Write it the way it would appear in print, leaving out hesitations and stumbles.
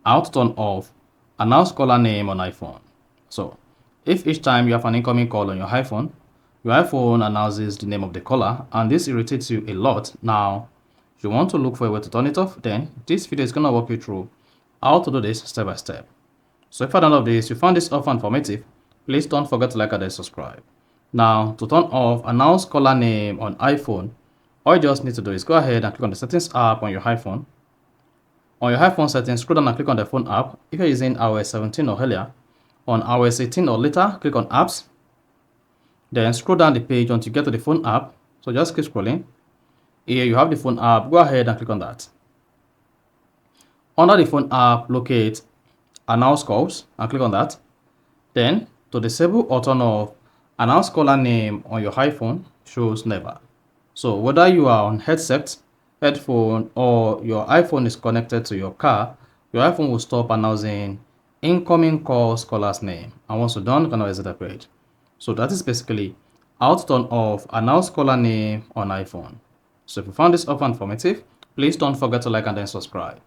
how to turn off announce caller name on iPhone. So if each time you have an incoming call on your iPhone announces the name of the caller and this irritates you a lot, now you want to look for a way to turn it off, then this video is going to walk you through how to do this step by step. So if at the end of this you found this often informative, please don't forget to like and subscribe. Now to turn off announce caller name on iPhone, all you just need to do is go ahead and click on the settings app on your iPhone. On your iPhone settings, scroll down and click on the phone app. If you're using iOS 17 or earlier, on iOS 18 or later, click on apps. Then scroll down the page until you get to the phone app. So just keep scrolling. Here you have the phone app. Go ahead and click on that. Under the phone app, locate announce calls and click on that. Then to disable or turn off announce caller name on your iPhone, shows never. So whether you are on headset, headphone, or your iPhone is connected to your car, your iPhone will stop announcing incoming calls caller's name. And once you're done, you can always exit the page. So that is basically how to turn off announce caller name on iPhone. So if you found this offer informative, please don't forget to like and then subscribe.